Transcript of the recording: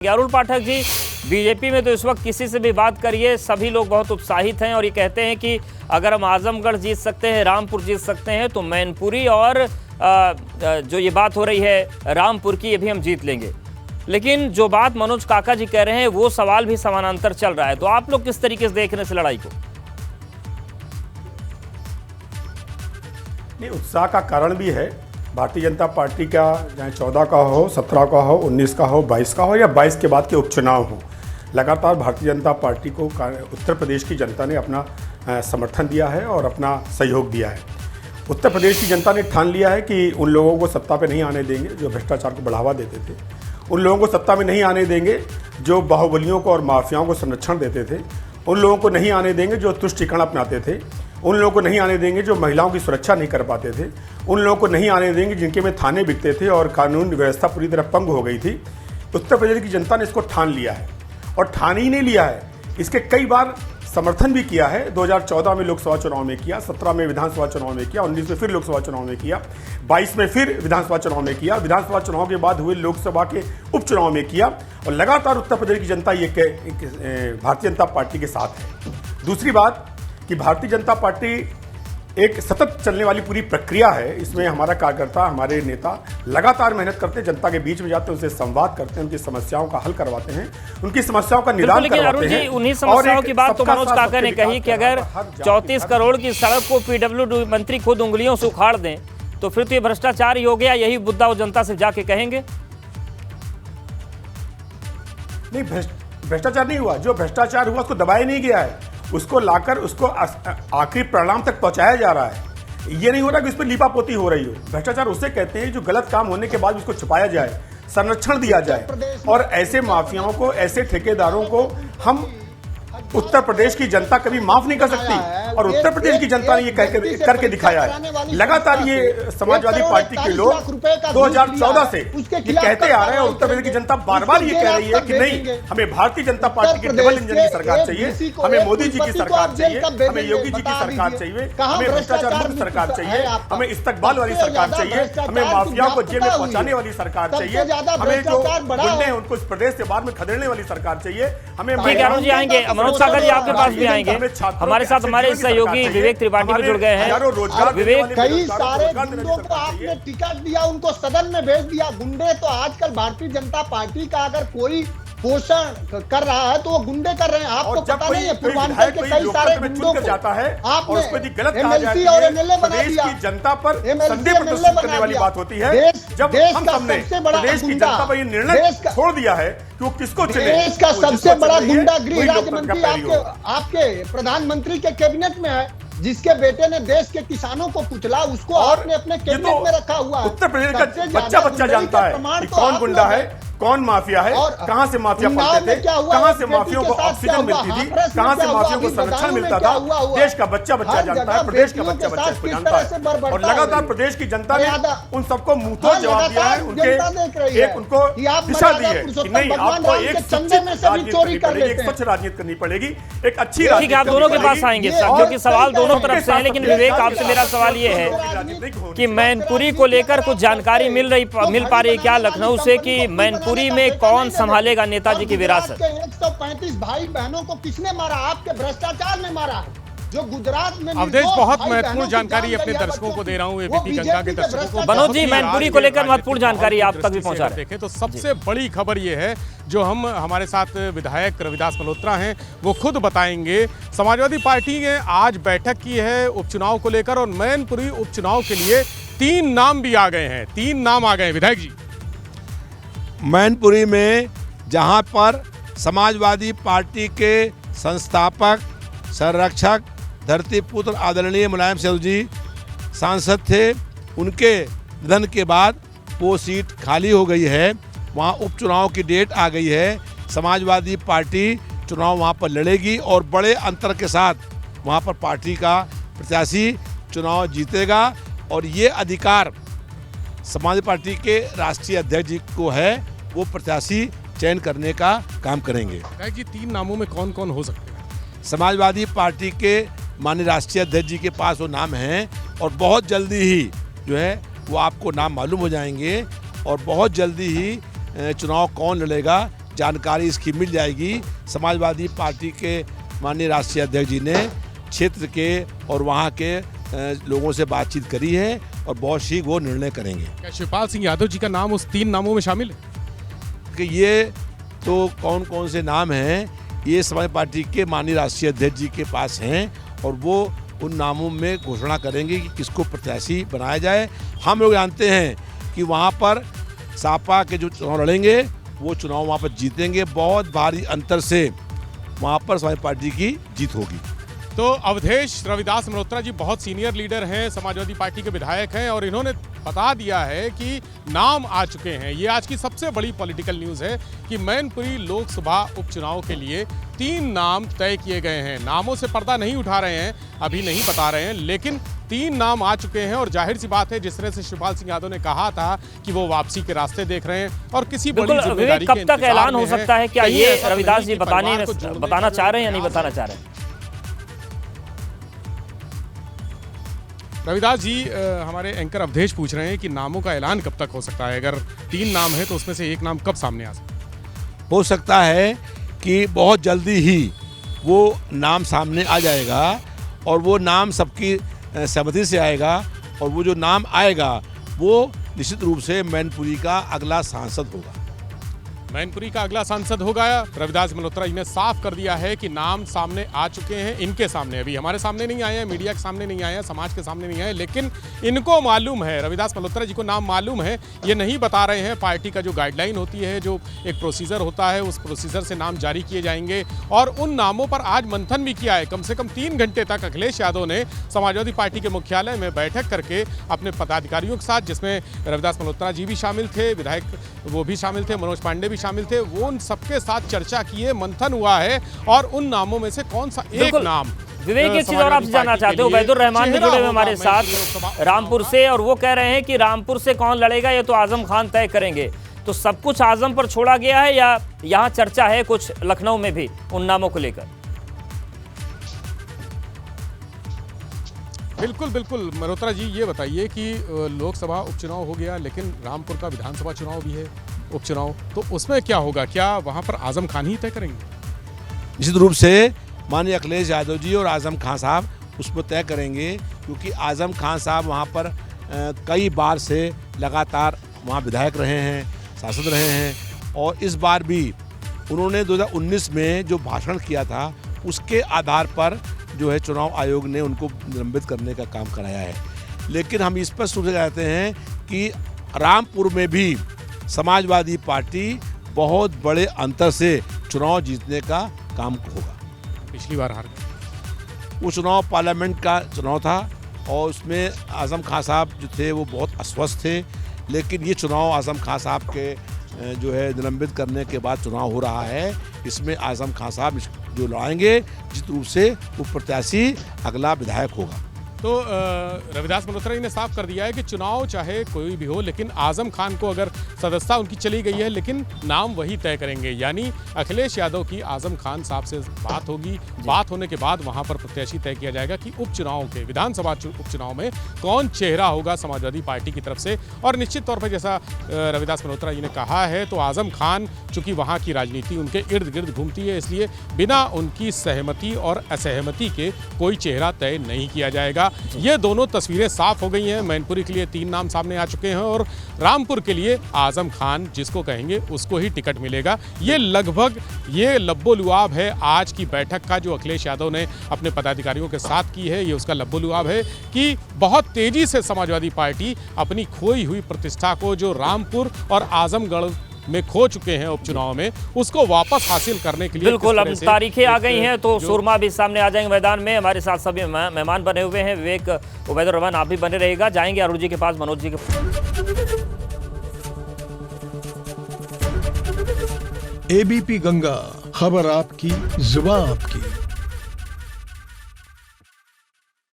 Arun Pathak ji, BJP में तो इस वक्त किसी से भी बात करिए सभी लोग बहुत उत्साहित हैं और ये कहते हैं कि अगर हम आजमगढ़ जीत सकते हैं, रामपुर जीत सकते हैं तो मैनपुरी और जो ये बात हो रही है रामपुर की, ये भी हम जीत लेंगे। लेकिन जो बात मनोज काका जी कह रहे हैं वो सवाल भी समानांतर चल रहा है। तो आप लोग किस तरीके से देख रहे हैं इस लड़ाई को? नहीं, उत्साह का कारण भी है। भारतीय जनता पार्टी का चाहे 14 का हो, 17 का हो, 19 का हो, 22 का हो या 22 के बाद के उपचुनाव हो, लगातार भारतीय जनता पार्टी को उत्तर प्रदेश की जनता ने अपना समर्थन दिया है और अपना सहयोग दिया है। उत्तर प्रदेश की जनता ने ठान लिया है कि उन लोगों को सत्ता पे नहीं आने देंगे जो भ्रष्टाचार को बढ़ावा देते थे, उन लोगों को सत्ता में नहीं आने देंगे जो बाहुबलियों को और माफियाओं को संरक्षण देते थे, उन लोगों को नहीं आने देंगे जो तुष्टिकरण अपनाते थे, उन लोगों को नहीं आने देंगे जो महिलाओं की सुरक्षा नहीं कर पाते थे, उन लोगों को नहीं आने देंगे जिनके में थाने बिकते थे और कानून व्यवस्था पूरी तरह पंग हो गई थी। उत्तर प्रदेश की जनता ने इसको ठान लिया है और ठान ही नहीं लिया है, इसके कई बार समर्थन भी किया है। 2014 में लोकसभा चुनाव में किया, 17 में विधानसभा चुनाव में किया, 19 में फिर लोकसभा चुनाव में किया, 22 में फिर विधानसभा चुनाव में किया, विधानसभा चुनाव के बाद हुए लोकसभा के उपचुनाव में किया और लगातार उत्तर प्रदेश की जनता ये भारतीय जनता पार्टी के साथ है। दूसरी बात कि भारतीय जनता पार्टी एक सतत चलने वाली पूरी प्रक्रिया है। इसमें हमारा कार्यकर्ता, हमारे नेता लगातार मेहनत करते हैं, जनता के बीच में जाते हैं, उनसे संवाद करते हैं, उनकी समस्याओं का हल करवाते हैं, उनकी समस्याओं का निदान करवाते हैं। उन्हीं समस्याओं की बात तो मनोज काका ने कही कि अगर 34 करोड़ की सड़क को पीडब्ल्यूडी मंत्री खुद उंगलियों से उखाड़ दें तो फिर तो ये भ्रष्टाचार ही हो गया। यही मुद्दा वो जनता से जाके कहेंगे? नहीं, भ्रष्टाचार नहीं हुआ। जो भ्रष्टाचार हुआ उसको दबाया नहीं गया है, उसको लाकर उसको आखिरी परिणाम तक पहुंचाया जा रहा है। ये नहीं हो रहा कि उस पर लीपापोती हो रही हो। भ्रष्टाचार उसे कहते हैं जो गलत काम होने के बाद उसको छुपाया जाए, संरक्षण दिया जाए और ऐसे माफियाओं को, ऐसे ठेकेदारों को हम उत्तर प्रदेश की जनता कभी माफ नहीं कर सकती और उत्तर प्रदेश की जनता ने ये करके दिखाया है। लगातार ये समाजवादी पार्टी के लोग 2014 से ये कहते आ रहे हैं और उत्तर प्रदेश की जनता बार बार ये कह रही है कि नहीं, हमें भारतीय जनता पार्टी की डबल इंजन की सरकार चाहिए, हमें मोदी जी की सरकार चाहिए, हमें योगी जी की सरकार चाहिए, हमें भ्रष्टाचार मुक्त सरकार चाहिए, हमें इस्तकबाल वाली सरकार चाहिए, हमें माफियाओं को जेल में पहुंचाने वाली सरकार चाहिए, हमें जो गुंडे हैं उनको इस प्रदेश से बाहर में खदेड़ने वाली सरकार चाहिए, हमें आएंगे मनोज काका जी आपके पास भी आएंगे। हमारे साथ हमारे सहयोगी विवेक त्रिपाठी भी जुड़ गए हैं। विवेक, कई सारे गुंडों को आपने टिकट दिया, उनको सदन में भेज दिया। गुंडे तो आजकल भारतीय जनता पार्टी का अगर कोई पोषण कर रहा है तो वो गुंडे कर रहे हैं। आपको पता नहीं है पूर्वांचल के कई सारे गुंडों को जाता है आपने और उसको गलत कहा जाता है और एमएलए बना दिया। की जनता पर संदेह प्रदर्शित करने वाली बात होती है जब हम सबने प्रदेश की जनता पर ये निर्णय छोड़ दिया है कि वो किसको चले। देश का सबसे बड़ा गुंडा गृह राज्य मंत्री आपके प्रधानमंत्री के कैबिनेट में है, जिसके बेटे ने देश के किसानों को कुचला, उसको आपने अपने कैबिनेट में रखा हुआ है। उत्तर प्रदेश का बच्चा जानता है कि कौन गुंडा है, कौन माफिया है, कहां से माफिया पलते थे, कहां से माफियों को ऑक्सीजन मिलती थी, कहां से माफियों को संरक्षण मिलता था। देश का बच्चा जानता है, प्रदेश का बच्चा इसको जानता है और लगातार प्रदेश की जनता ने उन सबको मुंहतोड़ जवाब दिया है, उनको दिशा दी है कि नहीं, आपको एक स्वच्छ राजनीति करनी पड़ेगी, एक अच्छी राजनीति। आप दोनों के पास आएंगे क्योंकि सवाल दोनों तरफ से है। लेकिन विवेक, आपसे मेरा सवाल ये है कि मैनपुरी को लेकर कुछ जानकारी मिल पा रही है क्या लखनऊ से कि मैनपुरी में कौन संभालेगा नेताजी की विरासत? 135 भाई बहनों को किसने मारा? आपके भ्रष्टाचार ने मारा। जो गुजरात में अवधेश, बहुत महत्वपूर्ण जानकारी अपने दर्शकों को दे रहा हूँ, एबीपी गंगा के दर्शकों को। मनोज जी, मैनपुरी को लेकर महत्वपूर्ण जानकारी आप तक भी पहुंचा रहे हैं। देखें तो सबसे बड़ी खबर ये है जो हम हमारे साथ विधायक रविदास मल्होत्रा हैं वो खुद बताएंगे। समाजवादी पार्टी ने आज बैठक की है उपचुनाव को लेकर और मैनपुरी उपचुनाव के लिए 3 नाम भी आ गए हैं। 3 नाम आ गए हैं विधायक जी। मैनपुरी में जहां पर समाजवादी पार्टी के संस्थापक, संरक्षक, धरतीपुत्र आदरणीय मुलायम सिंह जी सांसद थे, उनके निधन के बाद वो सीट खाली हो गई है। वहां उपचुनाव की डेट आ गई है। समाजवादी पार्टी चुनाव वहां पर लड़ेगी और बड़े अंतर के साथ वहां पर पार्टी का प्रत्याशी चुनाव जीतेगा और ये अधिकार समाजवादी पार्टी के राष्ट्रीय अध्यक्ष जी को है, वो प्रत्याशी चयन करने का काम करेंगे। जी, 3 नामों में कौन कौन हो सकते हैं? समाजवादी पार्टी के माननीय राष्ट्रीय अध्यक्ष जी के पास वो नाम हैं और बहुत जल्दी ही जो है वो आपको नाम मालूम हो जाएंगे और बहुत जल्दी ही चुनाव कौन लड़ेगा जानकारी इसकी मिल जाएगी। समाजवादी पार्टी के माननीय राष्ट्रीय अध्यक्ष जी ने क्षेत्र के और वहाँ के लोगों से बातचीत करी है और बहुत शीघ्र वो निर्णय करेंगे। क्या शिवपाल सिंह यादव जी का नाम उस 3 नामों में शामिल है? कि ये तो कौन कौन से नाम हैं ये समाजवादी पार्टी के माननीय राष्ट्रीय अध्यक्ष जी के पास हैं और वो उन नामों में घोषणा करेंगे कि किसको प्रत्याशी बनाया जाए। हम लोग जानते हैं कि वहाँ पर सपा के जो चुनाव लड़ेंगे वो चुनाव वहाँ पर जीतेंगे, बहुत भारी अंतर से वहाँ पर समाजवादी पार्टी की जीत होगी। तो अवधेश रविदास मल्होत्रा जी बहुत सीनियर लीडर हैं, समाजवादी पार्टी के विधायक हैं और इन्होंने बता दिया है कि नाम आ चुके हैं। ये आज की सबसे बड़ी पॉलिटिकल न्यूज़ है कि मैनपुरी लोकसभा उपचुनाव के लिए 3 नाम तय किए गए हैं। नामों से पर्दा नहीं उठा रहे हैं, अभी नहीं बता रहे हैं, लेकिन 3 नाम आ चुके हैं और जाहिर सी बात है जिस तरह से शिवपाल सिंह यादव ने कहा था कि वो वापसी के रास्ते देख रहे हैं और किसी बड़ी जिम्मेदारी के कब तक ऐलान हो सकता है? क्या ये रविदास जी बताना चाह रहे हैं या नहीं बताना चाह रहे हैं? रविदास जी हमारे एंकर अवधेश पूछ रहे हैं कि नामों का ऐलान कब तक हो सकता है? अगर 3 नाम है तो उसमें से एक नाम कब सामने आ सकता है? हो सकता है कि बहुत जल्दी ही वो नाम सामने आ जाएगा और वो नाम सबकी सहमति से आएगा और वो जो नाम आएगा वो निश्चित रूप से मैनपुरी का अगला सांसद होगा। मैनपुरी का अगला सांसद होगा। रविदास मल्होत्रा जी ने साफ कर दिया है कि नाम सामने आ चुके हैं, इनके सामने, अभी हमारे सामने नहीं आए हैं, मीडिया के सामने नहीं आए हैं, समाज के सामने नहीं आए, लेकिन इनको मालूम है, रविदास मल्होत्रा जी को नाम मालूम है। ये नहीं बता रहे हैं, पार्टी का जो गाइडलाइन होती है, जो एक प्रोसीजर होता है, उस प्रोसीजर से नाम जारी किए जाएंगे और उन नामों पर आज मंथन भी किया है। कम से कम 3 घंटे तक अखिलेश यादव ने समाजवादी पार्टी के मुख्यालय में बैठक करके अपने पदाधिकारियों के साथ, जिसमें रविदास मल्होत्रा जी भी शामिल थे, विधायक वो भी शामिल थे, मनोज पांडे भी शामिल थे, वो उन सबके साथ चर्चा किए, मंथन हुआ है और उन नामों में से कौन सा एक नाम। विवेक, एक चीज और आपसे जानना चाहते हो, उबैदुर रहमान भी जुड़े हुए हमारे साथ रामपुर से और वो कह रहे हैं कि रामपुर से कौन लड़ेगा ये तो आजम खान तय करेंगे। तो सब कुछ आजम पर छोड़ा गया है या यहाँ चर्चा है कुछ लखनऊ में भी उन नामों को लेकर? बिल्कुल बिल्कुल मल्होत्रा जी, ये बताइए कि लोकसभा उपचुनाव हो गया लेकिन रामपुर का विधानसभा चुनाव भी है, उपचुनाव, तो उसमें क्या होगा? क्या वहां पर आजम खान ही तय करेंगे? निश्चित रूप से माननीय अखिलेश यादव जी और आजम खान साहब उसको तय करेंगे, क्योंकि आजम खान साहब वहां पर कई बार से लगातार वहां विधायक रहे हैं, सांसद रहे हैं और इस बार भी उन्होंने 2019 में जो भाषण किया था उसके आधार पर जो है चुनाव आयोग ने उनको निलंबित करने का काम कराया है। लेकिन हम स्पष्ट रूप से कहते हैं कि रामपुर में भी समाजवादी पार्टी बहुत बड़े अंतर से चुनाव जीतने का काम होगा। पिछली बार हार गए। वो चुनाव पार्लियामेंट का चुनाव था और उसमें आजम खान साहब जो थे वो बहुत अस्वस्थ थे, लेकिन ये चुनाव आजम खान साहब के जो है निलंबित करने के बाद चुनाव हो रहा है। इसमें आजम खान साहब जो लड़ाएंगे निश्चित रूप से वो प्रत्याशी अगला विधायक होगा। तो रविदास मल्होत्रा जी ने साफ कर दिया है कि चुनाव चाहे कोई भी हो, लेकिन आजम खान को अगर सदस्यता उनकी चली गई है लेकिन नाम वही तय करेंगे, यानी अखिलेश यादव की आजम खान साहब से बात होगी। बात होने के बाद वहां पर प्रत्याशी तय किया जाएगा कि उपचुनाव के विधानसभा उपचुनाव में कौन चेहरा होगा समाजवादी पार्टी की तरफ से। और निश्चित तौर पर जैसा रविदास मल्होत्रा जी ने कहा है, तो आजम खान चूंकि वहाँ की राजनीति उनके इर्द गिर्द घूमती है, इसलिए बिना उनकी सहमति और असहमति के कोई चेहरा तय नहीं किया जाएगा। ये दोनों तस्वीरें साफ हो गई हैं। मैनपुरी के लिए 3 नाम सामने आ चुके हैं और रामपुर के लिए आजम खान जिसको कहेंगे उसको ही टिकट मिलेगा। ये लगभग ये लब्बो-लुआब है आज की बैठक का, जो अखिलेश यादव ने अपने पदाधिकारियों के साथ की है। ये उसका लब्बो-लुआब है कि बहुत तेजी से समाजवादी पार्टी अपनी खोई हुई प्रतिष्ठा को, जो रामपुर और आजमगढ़ में खो चुके हैं उपचुनाव में, उसको वापस हासिल करने के लिए बिल्कुल अब तारीखें आ गई हैं तो सुरमा भी सामने आ जाएंगे मैदान में। हमारे साथ सभी मेहमान बने हुए हैं। विवेक, उबैदुर रहमान आप भी बने रहेगा। जाएंगे अरुण जी के पास, मनोज जी के एबीपी गंगा, खबर आपकी, जुबान आपकी।